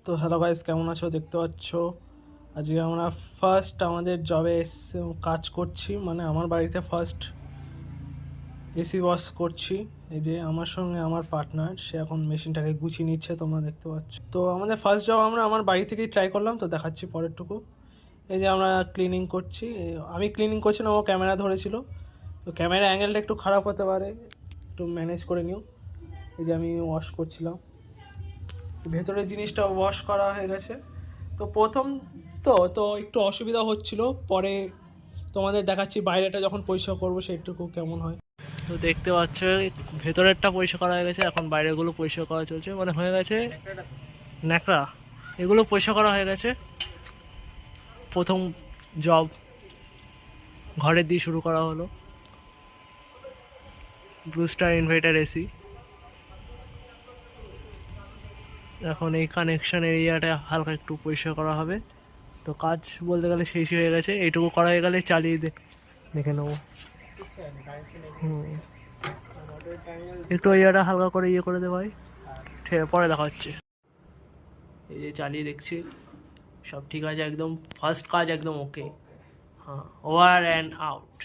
তো hello guys, কেমন আছো? দেখতে পাচ্ছ আজকে আমরা ফার্স্ট আমাদের জবে কাজ করছি, মানে আমার বাড়িতে ফার্স্ট এসি ওয়াশ করছি। এই যে আমার সঙ্গে আমার পার্টনার, সে এখন মেশিনটাকে গুছিয়ে নিচ্ছে, তোমরা দেখতে পাচ্ছ। তো আমাদের ফার্স্ট জব আমরা আমার বাড়ি থেকেই ট্রাই করলাম, তো দেখাচ্ছি পরেরটুকু। এই যে আমরা ক্লিনিং করছি, আমি ক্লিনিং করছি না, ও ক্যামেরা ধরেছিল। তো ক্যামেরা অ্যাঙ্গেলটা একটু খারাপ হতে পারে, একটু ম্যানেজ করে নিও। এই যে আমি ওয়াশ করছিলাম, ভেতরের জিনিসটা ওয়াশ করা হয়ে গেছে। তো প্রথম তো তো একটু অসুবিধা হচ্ছিল, পরে তোমাদের দেখাচ্ছি বাইরেটা যখন পরিষ্কার করবো সেটুকু কেমন হয়। তো দেখতে পাচ্ছ ভেতরেরটা পরিষ্কার করা হয়ে গেছে, এখন বাইরেগুলো পরিষ্কার করা চলছে, মানে হয়ে গেছে ন্যাকড়া, এগুলো পরিষ্কার করা হয়ে গেছে। প্রথম জব ঘরের দিয়ে শুরু করা হলো, ব্লু স্টার ইনভার্টার এসি। এখন এই কানেকশন এরিয়াটা হালকা একটু পরিষ্কার করা হবে। তো কাজ বলতে গেলে শেষই হয়ে গেছে, এইটুকু করা হয়ে গেলে চালিয়ে দেখে নেবো। একটু এরিয়াটা হালকা করে করে দেবো ভাই, পরে দেখা হচ্ছে। এই যে চালিয়ে দেখছি, সব ঠিক আছে, একদম ফার্স্ট কাজ একদম ওকে। হ্যাঁ, ওভার অ্যান্ড আউট।